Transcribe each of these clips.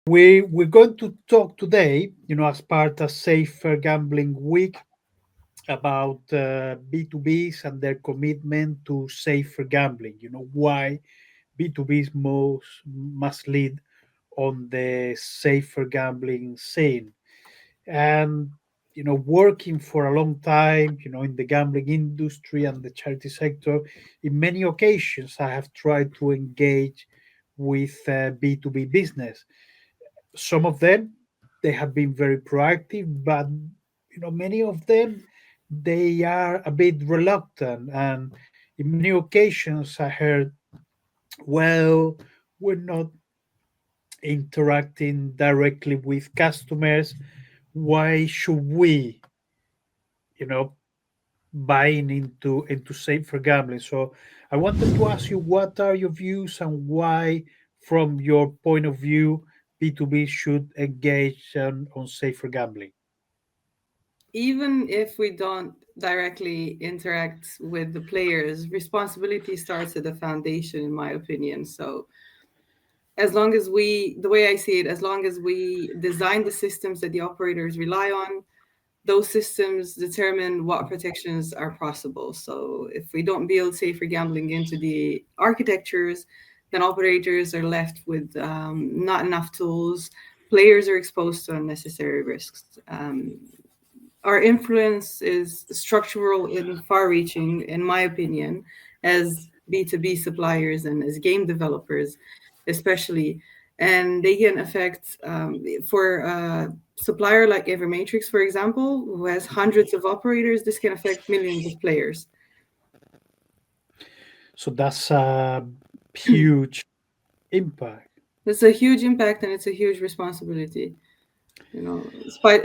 We're going to talk today, as part of Safer Gambling Week, about B2Bs and their commitment to safer gambling. Why B2Bs must lead on the safer gambling scene. And working for a long time, in the gambling industry and the charity sector, in many occasions I have tried to engage with B2B business. Some of them, they have been very proactive, but many of them, they are a bit reluctant, and in many occasions I heard, well, we're not interacting directly with customers. Why should we, you know buying into safer gambling? So I wanted to ask you, what are your views, and why, from your point of view, B2B should engage on safer gambling? Even if we don't directly interact with the players, responsibility starts at the foundation, in my opinion. So, as long as the way I see it, as long as we design the systems that the operators rely on, those systems determine what protections are possible. So if we don't build safer gambling into the architectures, then operators are left with not enough tools. Players are exposed to unnecessary risks. Our influence is structural and far-reaching, in my opinion, as B2B suppliers and as game developers, especially. And they can affect, for a supplier like EveryMatrix, for example, who has hundreds of operators, this can affect millions of players. So that's a huge impact. It's a huge impact and it's a huge responsibility.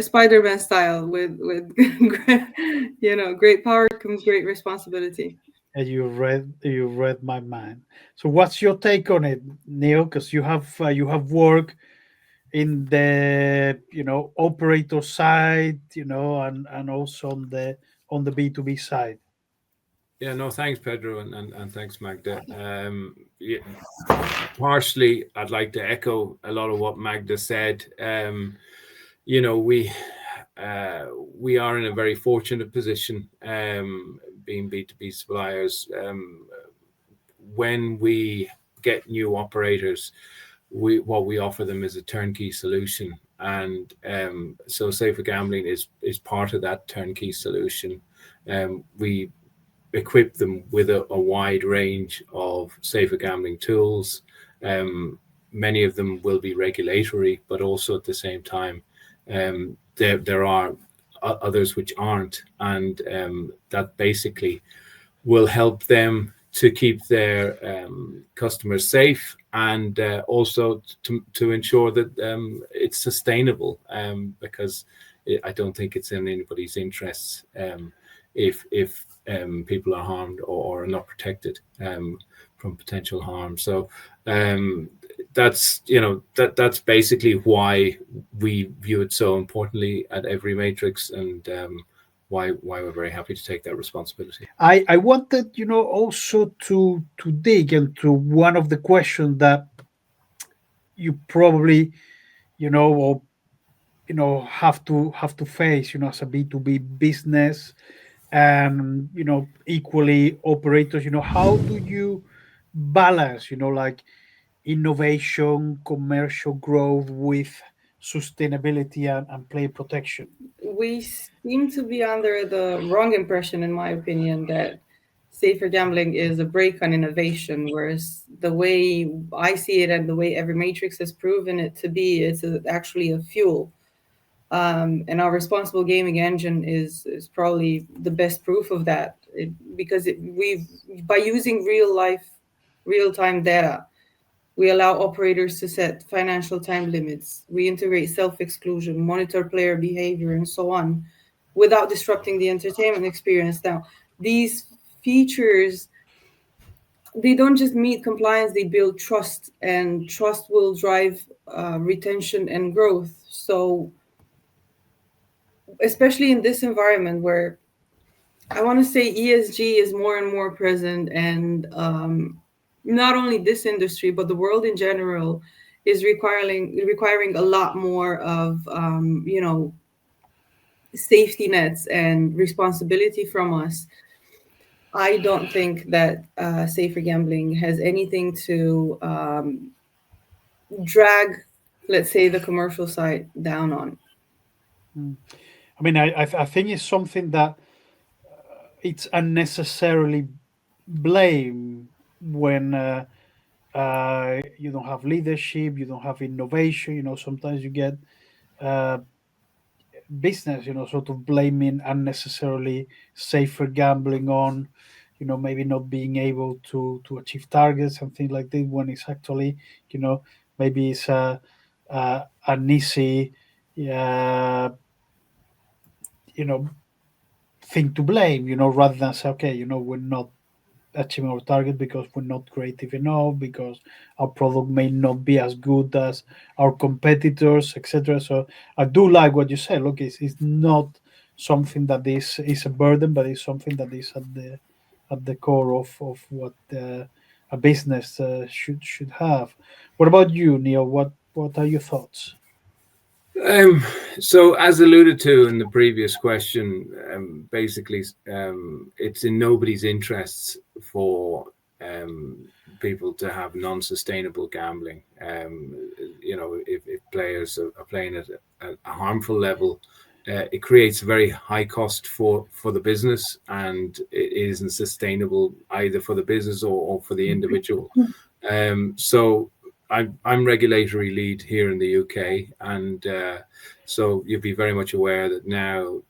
Spider-Man style with great power comes great responsibility. And you read my mind. So what's your take on it, Neil? Because you have worked in the operator side, and also on the B2B side. Yeah, no, thanks, Pedro, and thanks, Magda. Yeah, partially, I'd like to echo a lot of what Magda said. You know, we are in a very fortunate position, being B2B suppliers. When we get new operators, what we offer them is a turnkey solution, and so safer gambling is part of that turnkey solution. We equip them with a wide range of safer gambling tools. Many of them will be regulatory, but also at the same time, there are others which aren't, and that basically will help them to keep their customers safe, and also to ensure that it's sustainable, because I don't think it's in anybody's interests if people are harmed or are not protected from potential harm. So that's that's basically why we view it so importantly at EveryMatrix, and why we're very happy to take that responsibility. I wanted, also to dig into one of the questions that you probably, or have to face, as a B2B business, and equally operators. How do you balance, like, innovation, commercial growth with sustainability and player protection? We seem to be under the wrong impression, in my opinion, that safer gambling is a break on innovation, whereas the way I see it and the way every matrix has proven it to be, actually a fuel. And our responsible gaming engine is probably the best proof of that, because we've by using real time data, we allow operators to set financial time limits. We integrate self exclusion, monitor player behavior, and so on without disrupting the entertainment experience. Now, these features, they don't just meet compliance, they build trust, and trust will drive retention and growth. So, especially in this environment where I want to say ESG is more and more present, and not only this industry, but the world in general is requiring a lot more of safety nets and responsibility from us. I don't think that safer gambling has anything to drag, let's say, the commercial side down on. Mm. I mean, I think it's something that it's unnecessarily blame when you don't have leadership, you don't have innovation. Sometimes you get uh, business, sort of blaming unnecessarily safer gambling on, maybe not being able to achieve targets and things like this when it's actually, maybe it's an easy, uh, you know, thing to blame, rather than say, okay, we're not achieving our target because we're not creative enough, because our product may not be as good as our competitors, etc. So I do like what you said. Look, it's not something that is a burden, but it's something that is at the core of what a business should have. What about you, Neil? What are your thoughts? Um, so, as alluded to in the previous question, basically, it's in nobody's interests for um, people to have non-sustainable gambling. If players are playing at a harmful level, it creates a very high cost for the business, and it isn't sustainable either for the business or for the individual. So I'm regulatory lead here in the UK, and so you'll be very much aware that now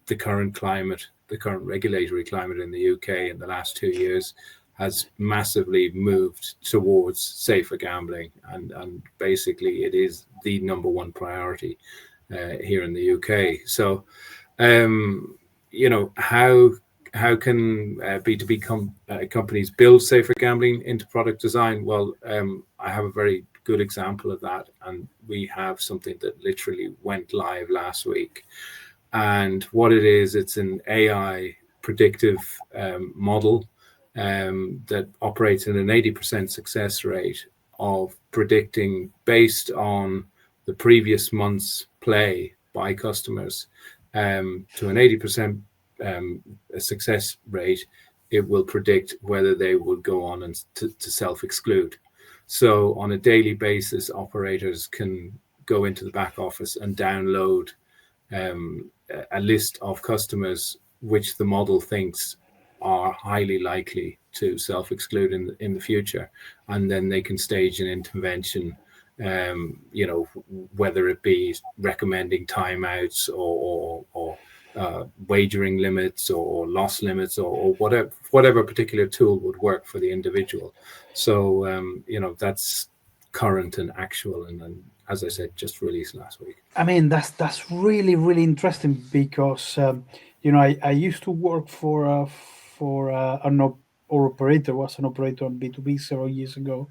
the current regulatory climate in the UK in the last 2 years has massively moved towards safer gambling, and basically it is the number one priority here in the UK. So, um, how can B2B companies build safer gambling into product design? Well, I have a very good example of that, and we have something that literally went live last week. And what it is, it's an AI predictive model that operates at an 80% success rate of predicting based on the previous month's play by customers to an 80% success rate. It will predict whether they will go on and to self-exclude. So on a daily basis, operators can go into the back office and download a list of customers which the model thinks are highly likely to self-exclude in the future, and then they can stage an intervention. Whether it be recommending timeouts or wagering limits or loss limits or whatever particular tool would work for the individual. So that's current and actual, and as I said, just released last week. I mean, that's really really interesting because I used to work for or operator, was an operator on B2B several years ago,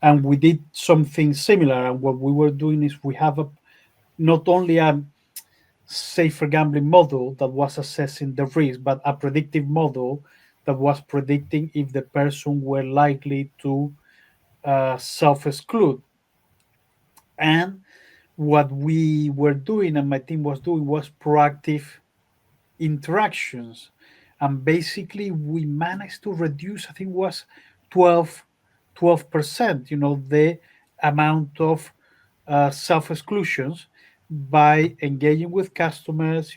and we did something similar. And what we were doing is we have not only a safer gambling model that was assessing the risk, but a predictive model that was predicting if the person were likely to self exclude. And what we were doing and my team was doing was proactive interactions, and basically we managed to reduce, I think it was 12% the amount of self-exclusions by engaging with customers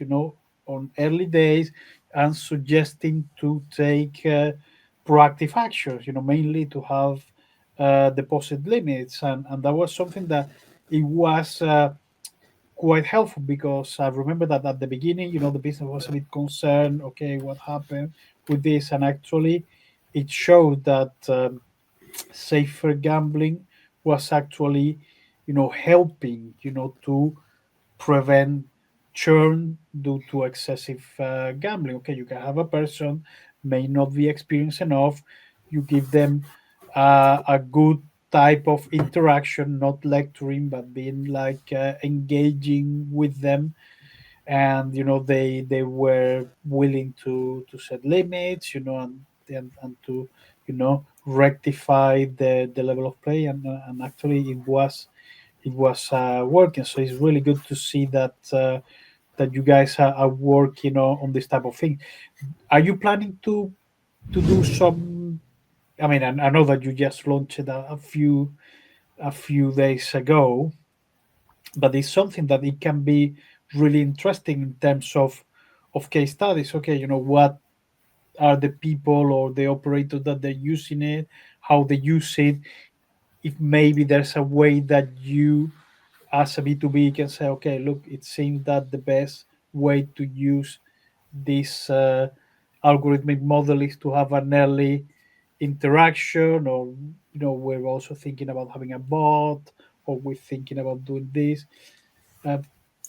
on early days and suggesting to take proactive actions, mainly to have deposit limits, and that was something that it was quite helpful, because I remember that at the beginning, the business was a bit concerned. Okay, what happened with this? And actually, it showed that safer gambling was actually, helping, to prevent churn due to excessive gambling. Okay, you can have a person may not be experienced enough. You give them a good type of interaction, not lecturing, but being like engaging with them, and they were willing to set limits, and to rectify the level of play, and actually it was working. So it's really good to see that you guys are working on this type of thing. Are you planning to do some? I mean, I know that you just launched it a few days ago, but it's something that it can be really interesting in terms of case studies. Okay, what are the people or the operators that they're using it, how they use it. If maybe there's a way that you, as a B2B, can say, okay, look, it seems that the best way to use this algorithmic model is to have an early interaction, or we're also thinking about having a bot, or we're thinking about doing this. uh,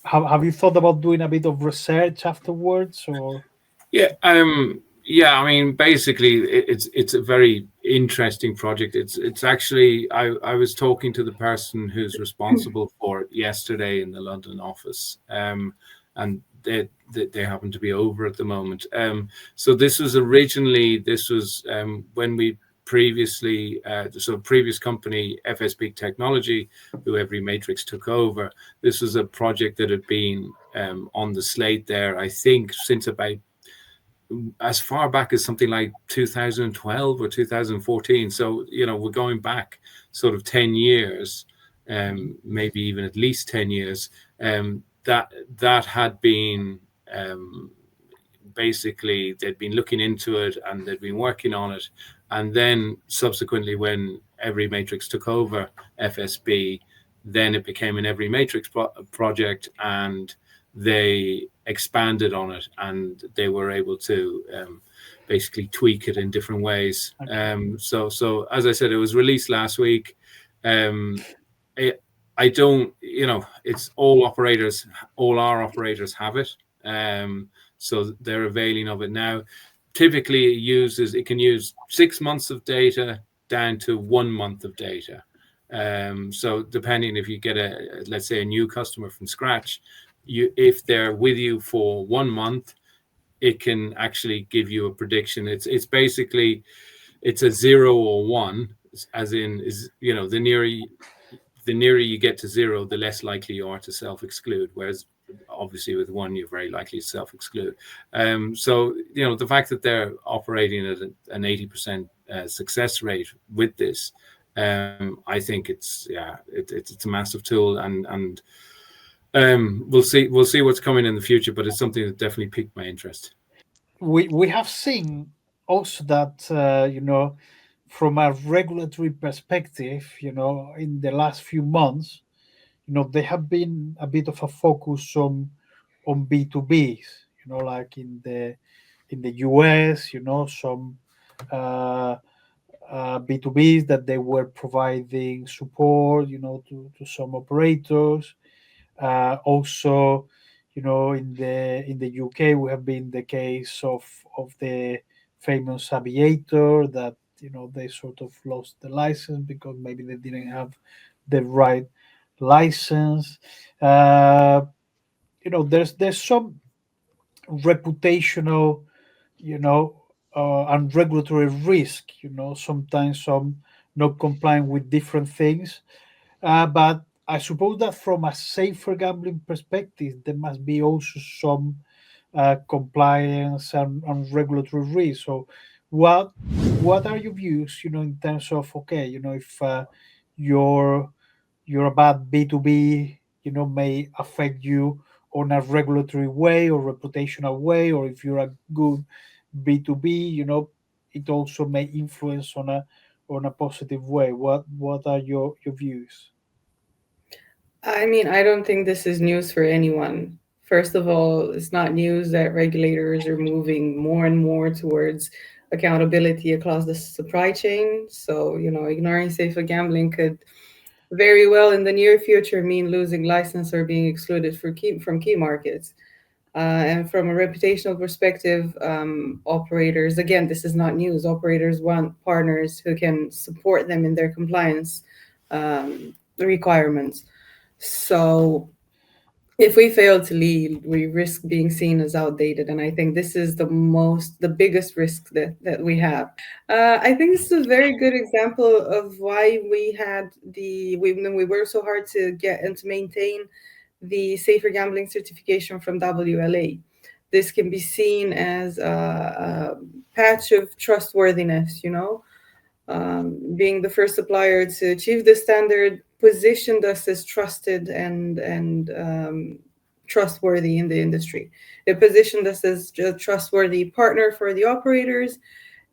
have you thought about doing a bit of research afterwards, or? Yeah, I mean, basically, it's a very interesting project. It's actually I was talking to the person who's responsible for it yesterday in the London office, and they happen to be over at the moment. So this was when we previously so previous company FSP Technology, who EveryMatrix took over. This was a project that had been on the slate there, I think, since about as far back as something like 2012 or 2014. So, we're going back sort of 10 years, maybe even at least 10 years. That had been basically, they'd been looking into it and they'd been working on it. And then subsequently, when EveryMatrix took over FSB, then it became an EveryMatrix project, and they expanded on it, and they were able to basically tweak it in different ways. So as I said, it was released last week. I don't, it's all our operators have it. So they're availing of it now. Typically, it can use 6 months of data down to 1 month of data. So depending, if you get let's say a new customer from scratch, if they're with you for 1 month, it can actually give you a prediction. It's basically, it's a 0 or 1, as in, the nearer you get to 0, the less likely you are to self-exclude. Whereas obviously with 1, you're very likely to self-exclude. So, the fact that they're operating at an 80% success rate with this, I think it's a massive tool, and we'll see what's coming in the future, but it's something that definitely piqued my interest. We have seen also that from a regulatory perspective, in the last few months, there have been a bit of a focus on B2Bs, like in the US, some uh, B2Bs that they were providing support, to some operators. Also, in the UK, we have been the case of the famous aviator that they sort of lost the license because maybe they didn't have the right license. There's some reputational, and regulatory risk. Sometimes some not complying with different things. But I suppose that from a safer gambling perspective, there must be also some compliance and regulatory risk. So, what are your views? In terms of, okay, if you're a bad B2B, may affect you on a regulatory way or reputational way, or if you're a good B2B, it also may influence on a positive way. What are your views? I mean, I don't think this is news for anyone. First of all, it's not news that regulators are moving more and more towards accountability across the supply chain. So, ignoring safer gambling could very well in the near future mean losing license or being excluded from key markets. And from a reputational perspective, operators, again, this is not news. Operators want partners who can support them in their compliance requirements. So if we fail to lead, we risk being seen as outdated. And I think this is the biggest risk that we have. I think this is a very good example of why we worked so hard to get and to maintain the safer gambling certification from WLA. This can be seen as a patch of trustworthiness, being the first supplier to achieve this standard positioned us as trusted and trustworthy in the industry. It positioned us as a trustworthy partner for the operators,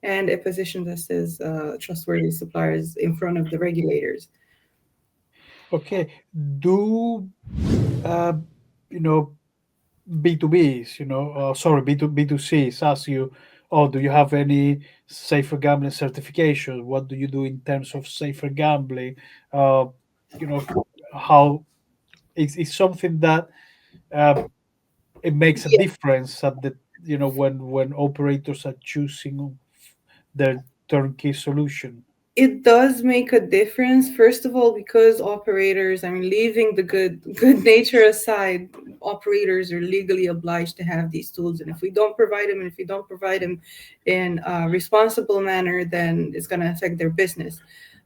and it positioned us as trustworthy suppliers in front of the regulators. Okay. Do uh, you know B2Bs, sorry, B2Cs ask you, oh, do you have any safer gambling certification? What do you do in terms of safer gambling? Uh, you know, how it's something that uh, it makes a Yeah, difference at the, when operators are choosing their turnkey solution. it does make a difference. First of all, because operators, I mean, leaving the good nature aside, operators are legally obliged to have these tools, and if we don't provide them, and if we don't provide them in a responsible manner, then it's going to affect their business.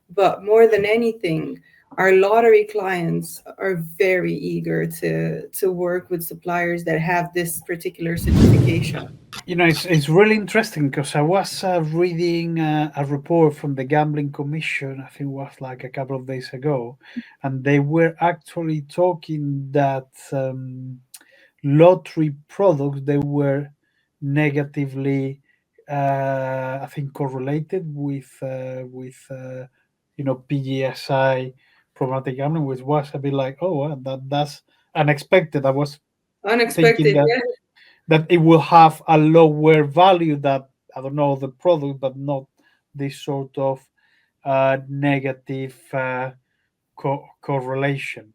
But more than anything, our lottery clients are very eager to work with suppliers that have this particular certification. It's really interesting because I was reading a report from the Gambling Commission, I think it was like a couple of days ago, and they were actually talking that lottery products, they were negatively, I think, correlated with PGSI problematic gambling, which was a bit like, oh, well, that's unexpected. I was thinking Unexpected, that yeah. it will have a lower value that, I don't know, the product, but not this sort of negative correlation.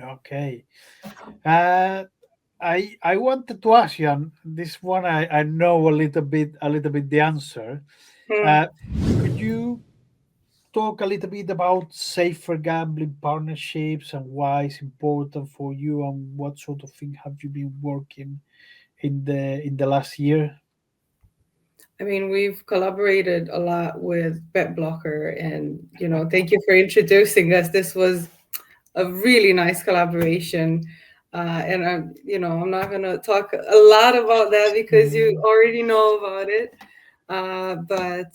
Okay. Uh, I wanted to ask you, and this one I know a little bit the answer. Hmm. Uh, could you talk a little bit about safer gambling partnerships and why it's important for you, and what sort of thing have you been working in the last year? I mean, we've collaborated a lot with BetBlocker, and thank you for introducing us. This was a really nice collaboration, and I'm not gonna talk a lot about that because you Mm. already know about it. But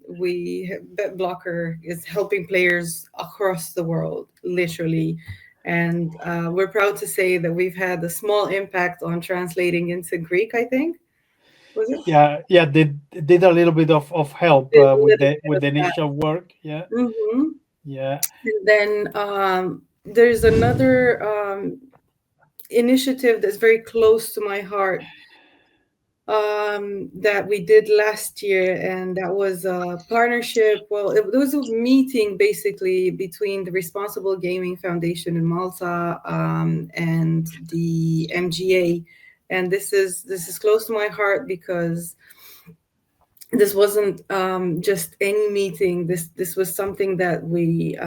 we BetBlocker is helping players across the world, literally, and we're proud to say that we've had a small impact on translating into Greek. I think was it? Yeah, did a little bit of help Did a with little the bit with of the that. initial work. Yeah, Hmm. yeah. And then there's another initiative that's very close to my heart that we did last year, and that was a partnership. Well, it was a meeting basically between the Responsible Gaming Foundation in Malta and the MGA, and this is close to my heart because this wasn't just any meeting. This was something that we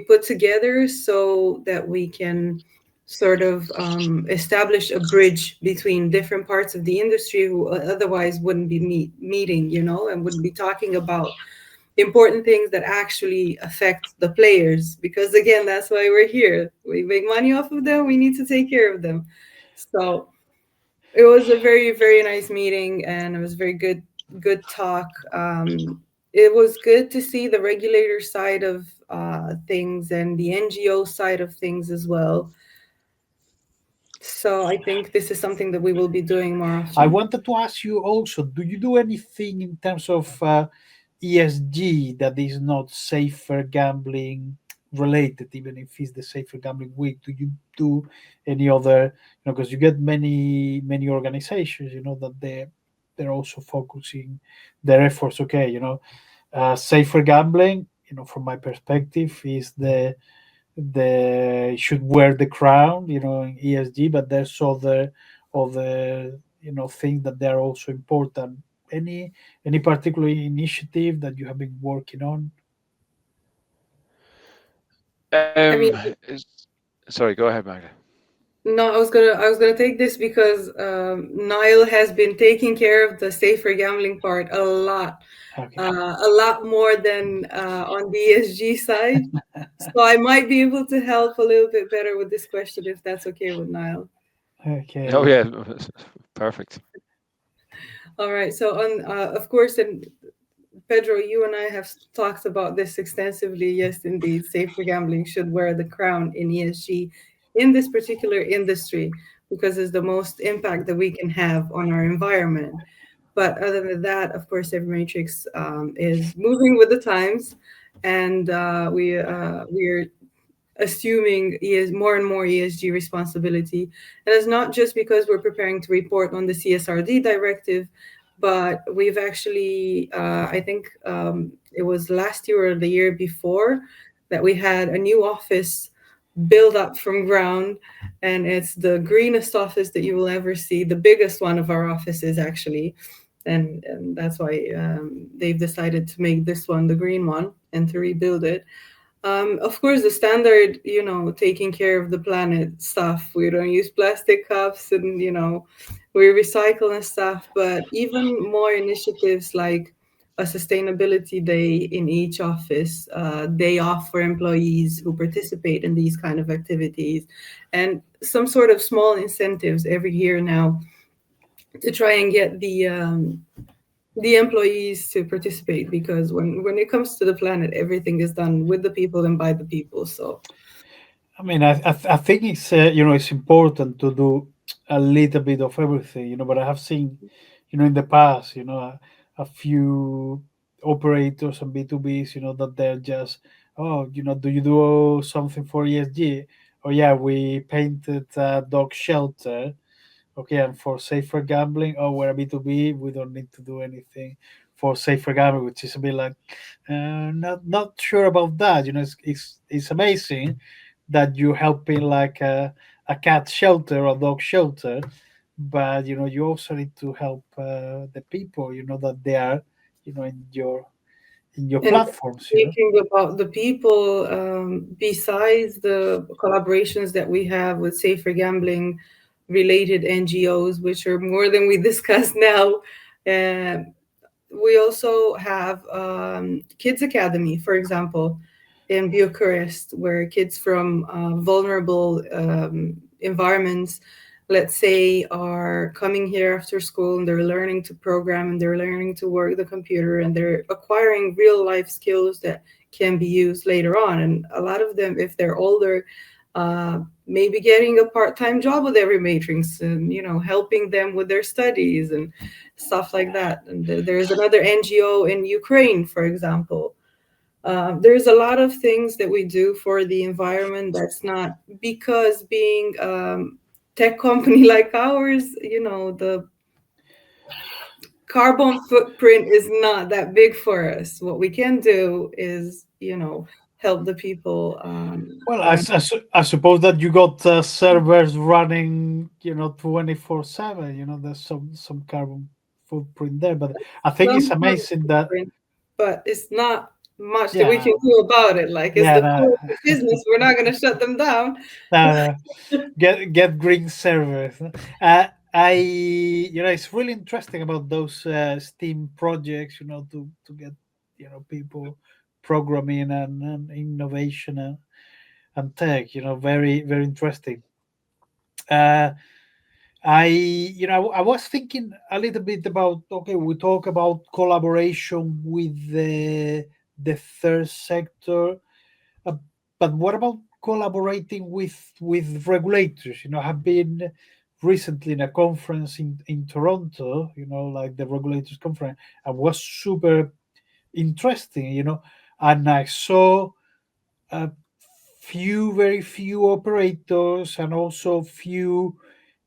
put together so that we can sort of establish a bridge between different parts of the industry who otherwise wouldn't be meeting, and wouldn't be talking about important things that actually affect the players. Because again, that's why we're here. We make money off of them. We need to take care of them. So it was a very, very nice meeting, and it was very good talk. It was good to see the regulator side of things and the NGO side of things as well. So I think this is something that we will be doing more I often. wanted to ask you also, do you do anything in terms of ESG that is not safer gambling related, even if it's the safer gambling week? Do you do any other, because you get many organizations, that they're also focusing their efforts. Okay, safer gambling, from my perspective, is they should wear the crown, in ESG, but there's other things that they're also important. Any particular initiative that you have been working on? I mean, Sorry, go ahead, Magda. No, I was gonna take this because Niall has been taking care of the safer gambling part Okay. a lot more than on the ESG side. So I might be able to help a little bit better with this question if that's okay with Niall. Oh Okay. yeah, perfect. All right. So on of course, and Pedro, you and I have talked about this extensively. Yes, indeed, safer gambling should wear the crown in ESG in this particular industry because it's the most impact that we can have on our environment. But other than that, of course, EveryMatrix is moving with the times, and we're assuming more and more ESG responsibility. And it's not just because we're preparing to report on the CSRD directive, but we've actually, I think it was last year or the year before, that we had a new office built up from ground. And it's the greenest office that you will ever see, the biggest one of our offices, actually. And that's why they've decided to make this one the green one and to rebuild it. Of course, the standard, taking care of the planet stuff. We don't use plastic cups and, we recycle and stuff. But even more initiatives like a sustainability day in each office, day off for employees who participate in these kind of activities, and some sort of small incentives every year now to try and get the employees to participate, because when it comes to the planet, everything is done with the people and by the people. So I mean, I think it's it's important to do a little bit of everything, but I have seen, in the past, a few operators and B2Bs, that they're just, oh, do you do something for ESG? Oh yeah, we painted a dog shelter. Okay, and for safer gambling, oh, we're a B2B, we don't need to do anything for safer gambling, which is a bit like, not sure about that. It's amazing that you're helping like a cat shelter or dog shelter, but you also need to help the people, that they are, in your and platforms. speaking about the people, besides the collaborations that we have with safer gambling related NGOs, which are more than we discussed now, uh, we also have Kids Academy, for example, in Bucharest, where kids from vulnerable environments, let's say, are coming here after school and they're learning to program and they're learning to work the computer and they're acquiring real life skills that can be used later on. And a lot of them, if they're older, maybe getting a part-time job with EveryMatrix and helping them with their studies and stuff like that. And there's another NGO in Ukraine, for example. There's a lot of things that we do for the environment that's not because being tech company like ours, the carbon footprint is not that big for us. What we can do is, help the people. Well, I suppose that you got servers running, 24/7. There's some carbon footprint there, but I think Some it's carbon amazing that, footprint, but it's not much that we yeah, can do about it. Like, it's yeah, the no, core of the business. We're not going to shut them down. no, no. Get green servers. It's really interesting about those Steam projects. To get people programming and innovation and tech. Very very interesting. Uh, I was thinking a little bit about, okay, we talk about collaboration with the third sector, uh, but what about collaborating with regulators? Have been recently in a conference in Toronto, like the regulators conference, and was super interesting, and I saw a very few operators and also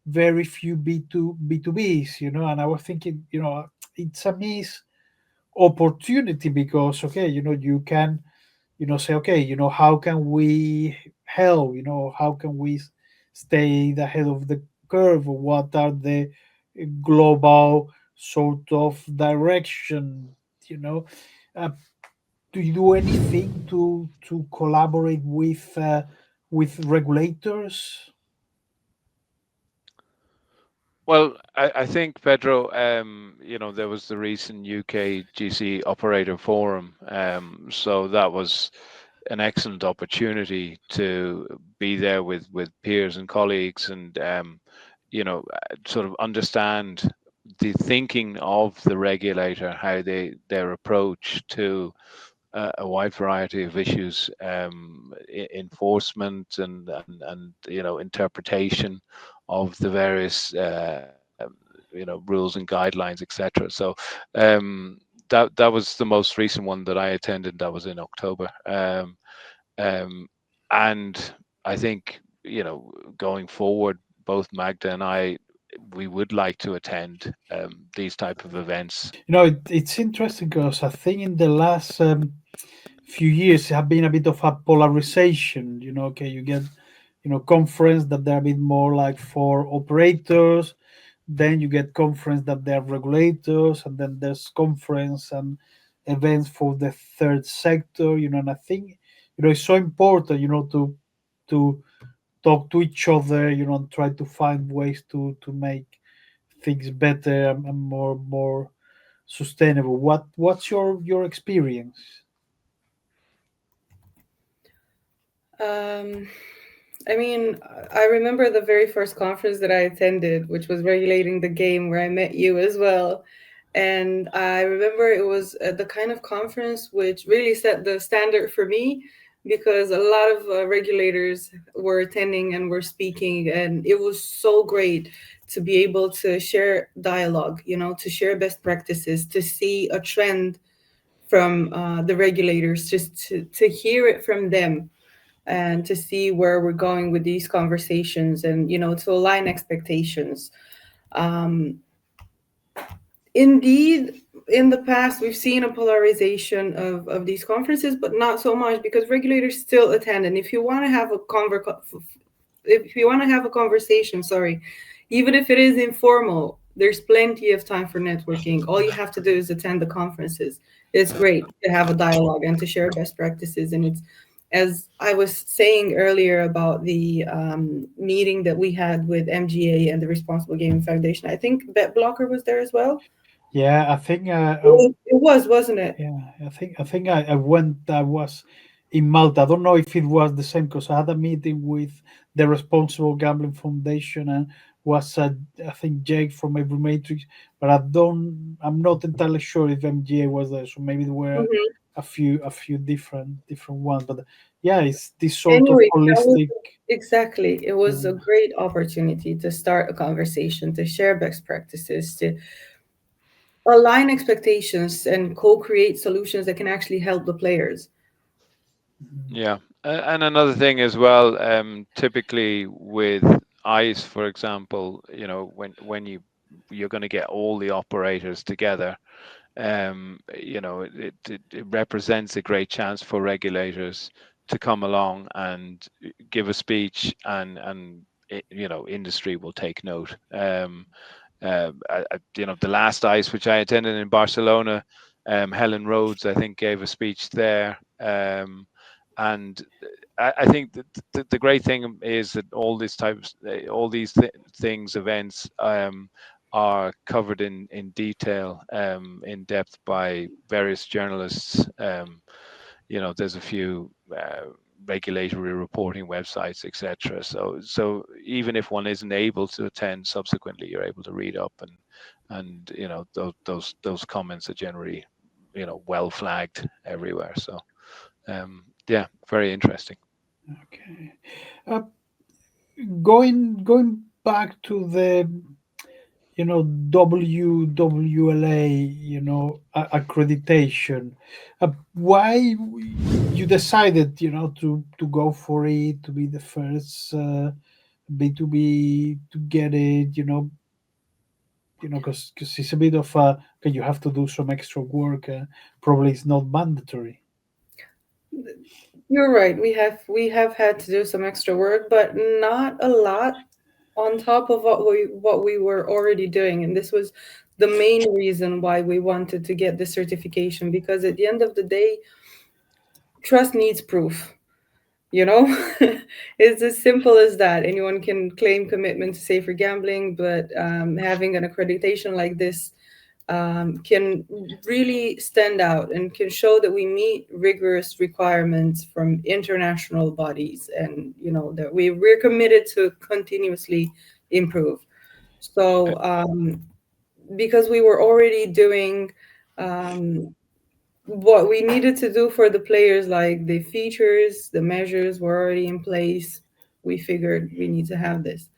very few B2Bs, and I was thinking, it's a missed opportunity because, okay, you can, say, okay, how can we help, how can we stay ahead of the curve? What are the global sort of direction, you know? Uh, do you do anything to collaborate with regulators? Well, I think, Pedro, there was the recent UK GC Operator Forum. So that was an excellent opportunity to be there with peers and colleagues and, sort of understand the thinking of the regulator, how their approach to a wide variety of issues, enforcement and interpretation of the various rules and guidelines, etc. So that was the most recent one that I attended. That was in October, um, and I think going forward, both Magda and I, we would like to attend these type of events. It's interesting because I think in the last few years have been a bit of a polarization. Okay, you get conference that they're a bit more like for operators, then you get conference that they're regulators, and then there's conference and events for the third sector. And I think it's so important to talk to each other, and try to find ways to make things better and more sustainable. What's your experience? Um, I mean, I remember the very first conference that I attended, which was regulating the game, where I met you as well. And I remember it was the kind of conference which really set the standard for me, because a lot of regulators were attending and were speaking, and it was so great to be able to share dialogue, to share best practices, to see a trend from the regulators, just to hear it from them and to see where we're going with these conversations, and to align expectations. um, Indeed, in the past we've seen a polarization of these conferences, but not so much, because regulators still attend. And if you want to have a conversation, sorry, even if it is informal, there's plenty of time for networking. All you have to do is attend the conferences. It's great to have a dialogue and to share best practices. And it's, as I was saying earlier about the meeting that we had with MGA and the Responsible Gaming Foundation, I think BetBlocker was there as well. Yeah, I think It was, wasn't it? yeah, I think I went. I was in Malta. I don't know if it was the same because I had a meeting with the Responsible Gambling Foundation and was I think Jake from EveryMatrix, but I'm not entirely sure if MGA was there. So maybe there were Mhm. a few different ones. But yeah, it's this sort of Anyway, that was holistic. exactly. It was a Yeah. great opportunity to start a conversation, to share best practices, to align expectations, and co-create solutions that can actually help the players. Yeah, and another thing as well, typically with ICE, for example, when you're going to get all the operators together, it represents a great chance for regulators to come along and give a speech, and industry will take note. The last ICE which I attended in Barcelona, Helen Rhodes, I think, gave a speech there. And I think that the great thing is that all these things, events, are covered in detail, in depth by various journalists. There's a few regulatory reporting websites, etc. So even if one isn't able to attend subsequently, you're able to read up, and those comments are generally well flagged everywhere. So yeah, very interesting. Okay. Uh, going back to the WWLA accreditation. Why you decided to go for it, to be the first B2B to get it, because it's a bit of a, okay, you have to do some extra work. Probably it's not mandatory. You're right. We have had to do some extra work, but not a lot on top of what we were already doing. And this was the main reason why we wanted to get the certification, because at the end of the day, trust needs proof. You know, it's as simple as that. Anyone can claim commitment to safer gambling, but having an accreditation like this can really stand out and can show that we meet rigorous requirements from international bodies, and that we're committed to continuously improve. So because we were already doing um, what we needed to do for the players, like the features, the measures were already in place. We figured we need to have this.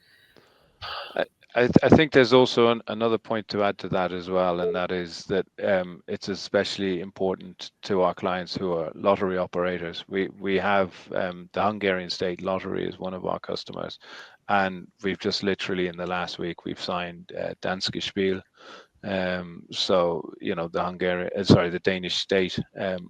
I, I think there's also another point to add to that as well, and that is that it's especially important to our clients who are lottery operators. We have the Hungarian State Lottery is one of our customers, and we've just literally in the last week we've signed Danske Spiel. So the the Danish state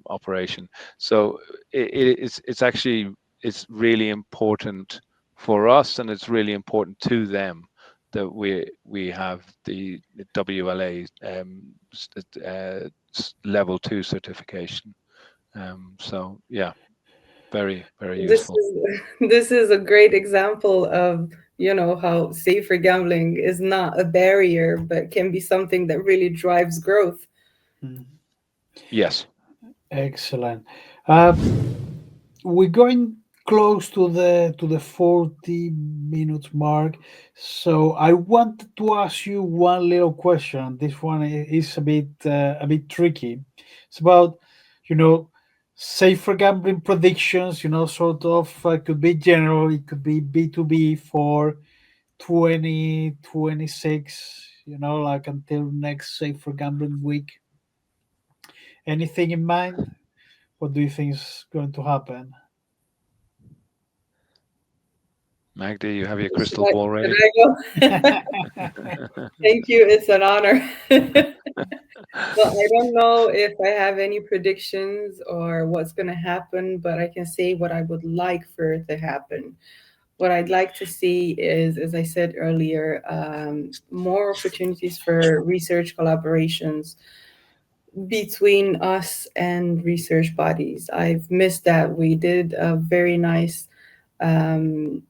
operation. So it's actually it's really important for us, and it's really important to them that we have the WLA level 2 certification. So yeah, very very This useful. is this is a great example of how safer gambling is not a barrier, but can be something that really drives growth. Mm, Yes. excellent. Uh, we're going close to the 40 minutes mark, so I wanted to ask you one little question. This one is a bit tricky. It's about you know safer gambling predictions, sort of could be general, it could be B2B for 2026, like until next safer gambling week. Anything in mind? What do you think is going to happen? Magda, you have your Should crystal I, ball should ready? I go? Thank you. It's an honor. Well, I don't know if I have any predictions or what's going to happen, but I can say what I would like for it to happen. What I'd like to see is, as I said earlier, more opportunities for research collaborations between us and research bodies. I've missed that. We did a very nice um,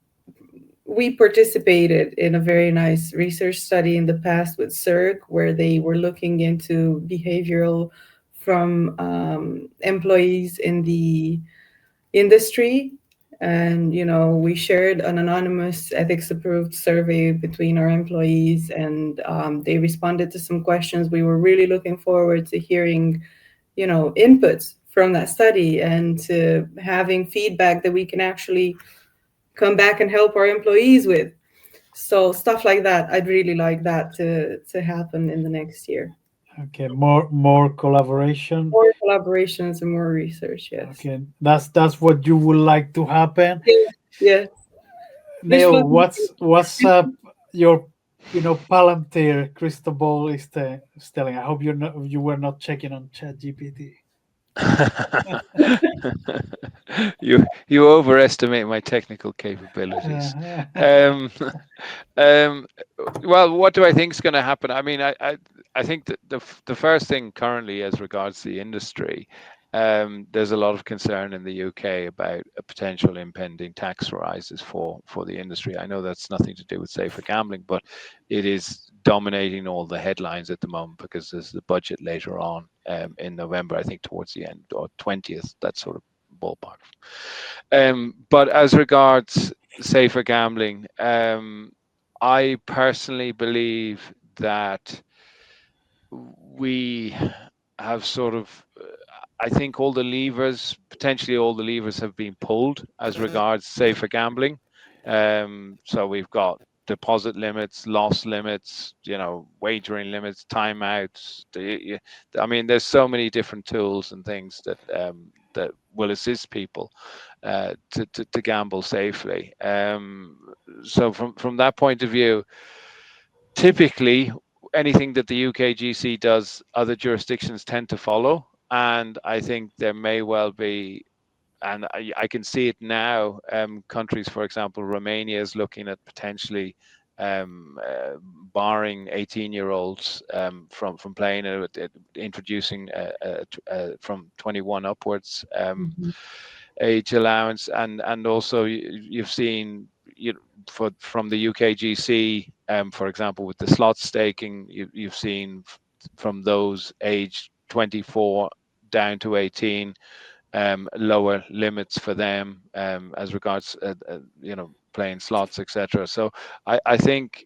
we participated in a very nice research study in the past with CERC, where they were looking into behavioral from employees in the industry. And, we shared an anonymous ethics approved survey between our employees, and they responded to some questions. We were really looking forward to hearing, inputs from that study and to having feedback that we can actually come back and help our employees with. So stuff like that, I'd really like that to happen in the next year. Okay, more collaboration. More collaborations and more research, yes. Okay, that's what you would like to happen. Yeah, yeah. Neil, Wishful what's up your Palantir crystal ball is telling? I hope you were not checking on Chat GPT. You overestimate my technical capabilities. Um, um, well, what do I think is going to happen? I mean, I think that the first thing currently, as regards the industry, there's a lot of concern in the UK about a potential impending tax rises for the industry. I know that's nothing to do with safer gambling, but it is dominating all the headlines at the moment because there's the budget later on in November, I think towards the end or 20th, that sort of ballpark. But as regards safer gambling, I personally believe that we have sort of I think potentially all the levers have been pulled as regards safer gambling. So we've got deposit limits, loss limits, wagering limits, timeouts. I mean, there's so many different tools and things that will assist people to gamble safely. So from that point of view, typically anything that the UKGC does, other jurisdictions tend to follow. And I think there may well be, and I can see it now, countries, for example, Romania is looking at potentially barring 18-year-olds from playing it, introducing from 21 upwards. Mhm. age allowance, and also you've seen from the UKGC, for example, with the slot staking, you've seen from those age 24 down to 18, lower limits for them as regards playing slots, etc. So I think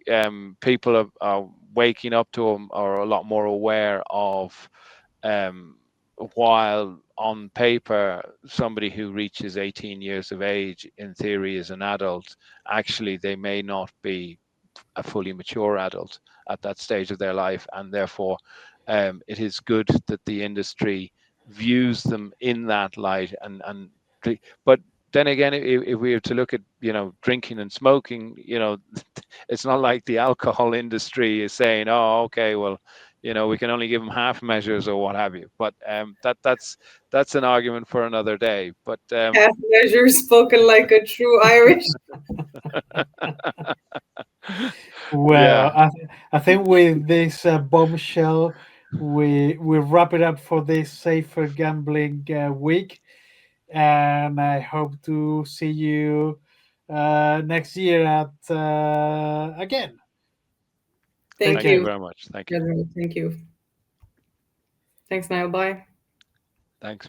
people are waking up to them, are a lot more aware of, while on paper somebody who reaches 18 years of age in theory is an adult, actually they may not be a fully mature adult at that stage of their life, and therefore it is good that the industry views them in that light. But then again, if we were to look at drinking and smoking, it's not like the alcohol industry is saying, oh, okay, well, we can only give them half measures or what have you. But that's an argument for another day. But Half measure, spoken like a true Irish. Well, yeah, I think with this bombshell, we wrap it up for this safer gambling week, and I hope to see you next year at again. Thank thank you you. very much. Thank you. Thank you. Thanks, Niall. Bye. Thanks.